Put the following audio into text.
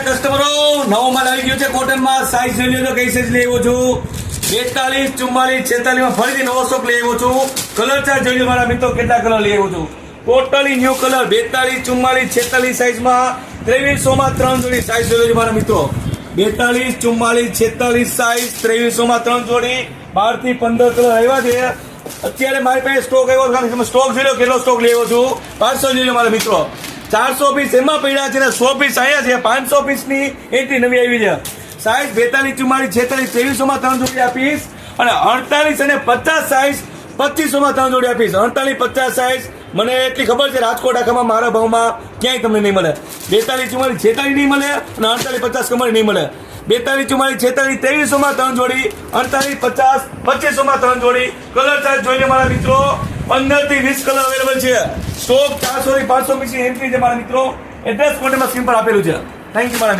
કસ્ટમરો, નવો માલ આવી ગયો છે કોટનમાં. સાઈઝ જોઈ લેજો કઈ સાઈઝ લઈ આવ્યો છું. 42, 44, 46 માં ફરીથી નવો સ્ટોક લઈ આવ્યો છું. કલર ચાર્ટ જોઈ લો મારા મિત્રો, કેટલા કલર લઈ આવ્યો છું. ટોટલી ન્યુ કલર 42, 44, 46 સાઈઝમાં 2300 માં 3 જોડી સાઈઝ જોઈ લેજો મારા મિત્રો. 42, 44, 46 સાઈઝ 2300 માં 3 જોડી. 12 થી 15 કલર આવ્યા છે. અત્યારે મારી પાસે સ્ટોક આવ્યો છે. સ્ટોક જોઈ લો કેટલો સ્ટોક લઈ આવ્યો છું. 500 જોઈ લો મારા મિત્રો. 400 પીસ એમાં પડ્યા છે ને 100 પીસ આવ્યા છે. 500 પીસની એન્ટ્રી નવી આવી છે. સાઈઝ 42, 44, 46 2300 માં 3 જોડી આપીશ. અને 48 અને 50 સાઈઝ 2500 માં 3 જોડી આપીશ. 48, 50 સાઈઝ મને એટલી ખબર છે રાજકોટ આખામાં મારા ભાવમાં ક્યાંય તમને નહીં મળે. 42, 44, 46 નહીં મળે અને 48, 50 કમર નહીં મળે. 42, 44, 46 2300 માં 3 જોડી. 48, 50 2500 માં 3 જોડી. કલર ચાર્ટ જોઈને મારા મિત્રો 15 થી 20 કલર અવેલેબલ છે. સ્ટોક 400 થી 500 પીસની એન્ટ્રી છે મારા મિત્રો. એડ્રેસ કોન્ટેક્ટમાં સ્ક્રીન પર આપેલું છે. થેન્ક યુ મારા મિત્રો.